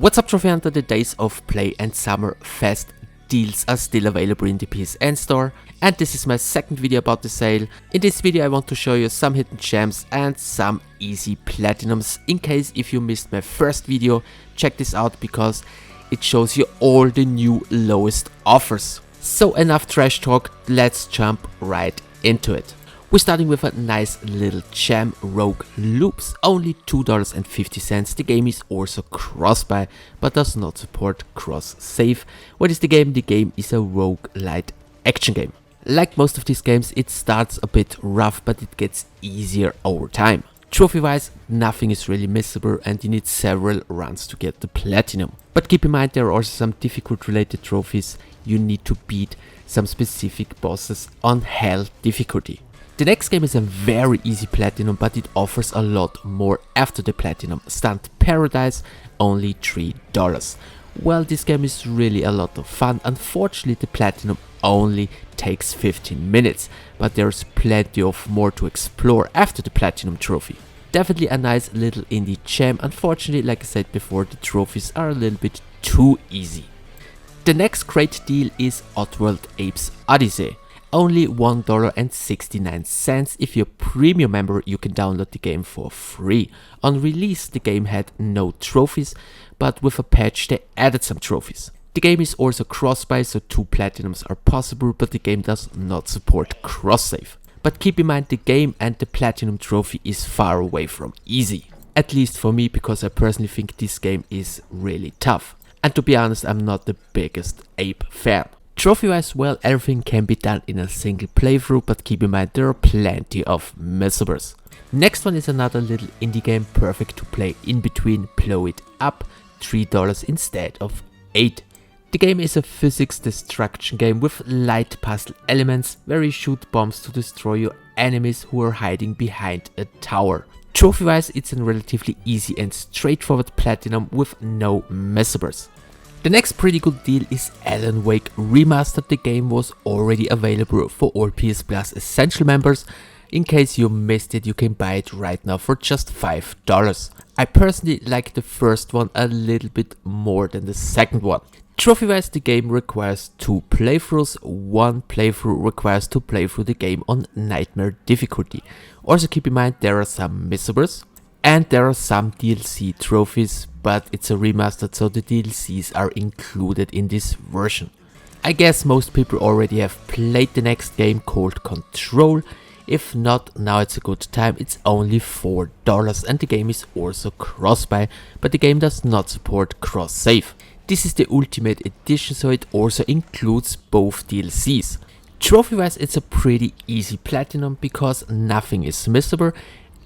What's up, Trophy Hunter? The Days of Play and Summer Fest deals are still available in the PSN store, and this is my second video about the sale. In this video I want to show you some hidden gems and some easy platinums. In case if you missed my first video, check this out because it shows you all the new lowest offers. So enough trash talk, let's jump right into it. We're starting with a nice little gem, Rogue Loops, only $2.50. The game is also cross-buy, but does not support cross-save. What is the game? The game is a roguelite action game. Like most of these games, it starts a bit rough, but it gets easier over time. Trophy-wise, nothing is really missable and you need several runs to get the platinum. But keep in mind there are also some difficult related trophies. You need to beat some specific bosses on hell difficulty. The next game is a very easy platinum, but it offers a lot more after the platinum. Stunt Paradise, only $3. Well, this game is really a lot of fun. Unfortunately, the platinum only takes 15 minutes, but there's plenty of more to explore after the platinum trophy. Definitely a nice little indie gem. Unfortunately, like I said before, the trophies are a little bit too easy. The next great deal is Oddworld Apes Odyssey. Only $1.69. If you're a premium member, you can download the game for free. On release, the game had no trophies, but with a patch they added some trophies. The game is also cross-buy, so 2 platinums are possible, but the game does not support cross-save. But keep in mind, the game and the platinum trophy is far away from easy. At least for me, because I personally think this game is really tough. And to be honest, I'm not the biggest ape fan. Trophy-wise, well, everything can be done in a single playthrough, but keep in mind there are plenty of missables. Next one is another little indie game, perfect to play in between, blow it up, $3 instead of $8. The game is a physics destruction game with light puzzle elements where you shoot bombs to destroy your enemies who are hiding behind a tower. Trophy-wise, it's a relatively easy and straightforward platinum with no missables. The next pretty good deal is Alan Wake Remastered. The game was already available for all PS Plus Essential members. In case you missed it, you can buy it right now for just $5. I personally like the first one a little bit more than the second one. Trophy-wise, the game requires 2 playthroughs. 1 playthrough requires to play through the game on Nightmare difficulty. Also keep in mind there are some missables. And there are some DLC trophies, but it's a remastered, so the DLCs are included in this version. I guess most people already have played the next game called Control. If not, now it's a good time. It's only $4 and the game is also cross-buy, but the game does not support cross-save. This is the Ultimate Edition, so it also includes both DLCs. Trophy-wise, it's a pretty easy platinum because nothing is missable.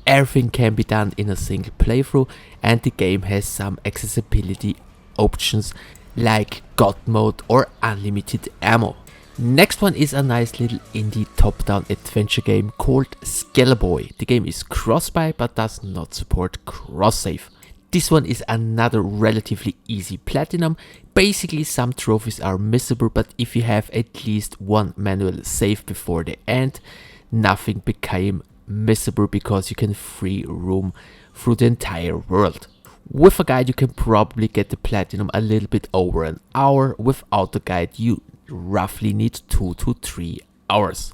Everything can be done in a single playthrough and the game has some accessibility options like God mode or unlimited ammo. Next one is a nice little indie top-down adventure game called Skellboy. The game is cross-buy but does not support cross-save. This one is another relatively easy platinum. Basically some trophies are missable, but if you have at least 1 manual save before the end, nothing became missable because you can free roam through the entire world. With a guide you can probably get the platinum a little bit over an hour. Without the guide you roughly need 2 to 3 hours.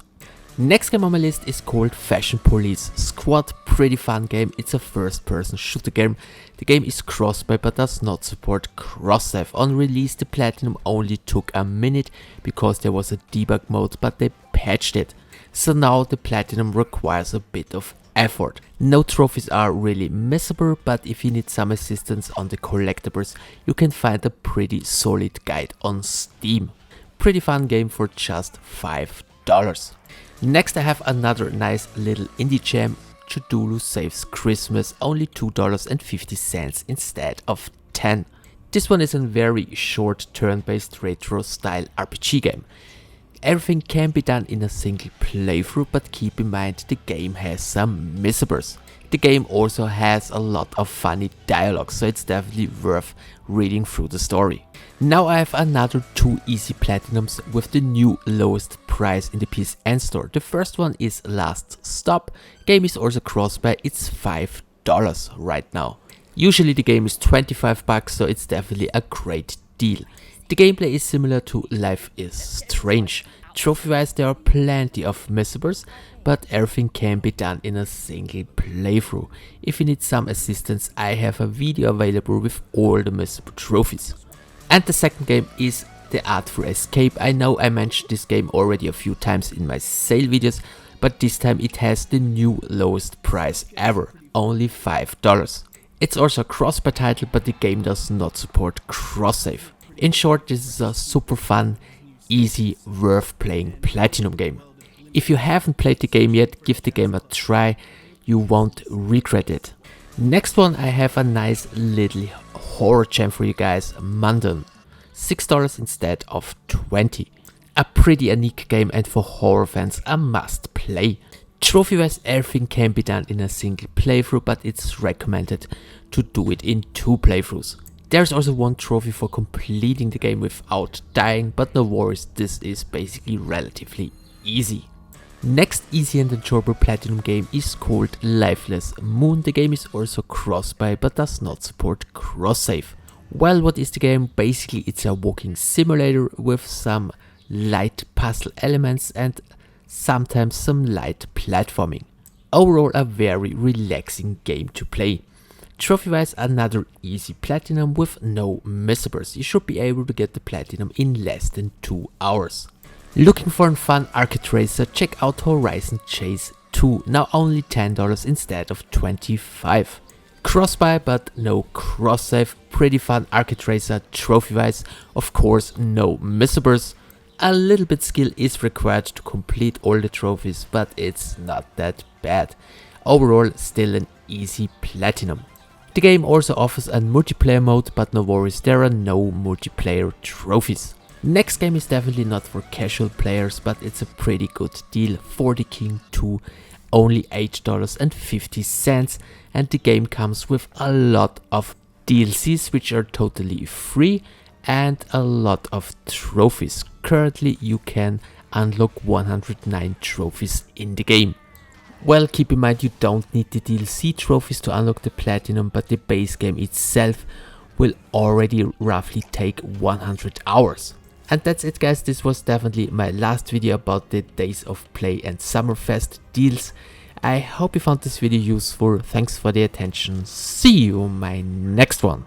Next game on my list is called Fashion Police Squad. Pretty fun game. It's a first person shooter game. The game is cross-buy but does not support cross-save. On release the platinum only took a minute because there was a debug mode, but they patched it. So now the platinum requires a bit of effort. No trophies are really missable, but if you need some assistance on the collectibles, you can find a pretty solid guide on Steam. Pretty fun game for just $5. Next I have another nice little indie gem, Cthulhu Saves Christmas, only $2.50 instead of $10. This one is a very short turn-based retro style RPG game. Everything can be done in a single playthrough, but keep in mind the game has some missables. The game also has a lot of funny dialogue, so it's definitely worth reading through the story. Now I have another 2 easy platinums with the new lowest price in the PSN store. The first one is Last Stop. Game is also cross-buy, it's $5 right now. Usually the game is 25 bucks, so it's definitely a great deal. The gameplay is similar to Life is Strange. Trophy wise there are plenty of missables, but everything can be done in a single playthrough. If you need some assistance, I have a video available with all the missable trophies. And the second game is the Artful Escape. I know I mentioned this game already a few times in my sale videos, but this time it has the new lowest price ever, only $5. It's also a cross-buy title, but the game does not support cross-save. In short, this is a super fun, easy, worth playing platinum game. If you haven't played the game yet, give the game a try, you won't regret it. Next one, I have a nice little horror gem for you guys, Mundane. $6 instead of 20. A pretty unique game and for horror fans a must play. Trophy wise everything can be done in a single playthrough, but it's recommended to do it in 2 playthroughs. There's also one trophy for completing the game without dying, but no worries, this is basically relatively easy. Next easy and enjoyable platinum game is called Lifeless Moon. The game is also cross-buy but does not support cross-save. Well, what is the game? Basically it's a walking simulator with some light puzzle elements and sometimes some light platforming. Overall a very relaxing game to play. Trophy wise another easy platinum with no missables. You should be able to get the platinum in less than 2 hours. Looking for a fun arcade racer, check out Horizon Chase 2, now only $10 instead of 25. Cross-buy but no cross-save, pretty fun arcade racer trophy wise, of course no missables. A little bit skill is required to complete all the trophies, but it's not that bad. Overall still an easy platinum. The game also offers a multiplayer mode, but no worries, there are no multiplayer trophies. Next game is definitely not for casual players, but it's a pretty good deal. For the King 2, only $8.50, and the game comes with a lot of DLCs which are totally free and a lot of trophies. Currently you can unlock 109 trophies in the game. Well, keep in mind you don't need the DLC trophies to unlock the platinum, but the base game itself will already roughly take 100 hours. And that's it guys, this was definitely my last video about the Days of Play and Summerfest deals. I hope you found this video useful, thanks for the attention, see you in my next one.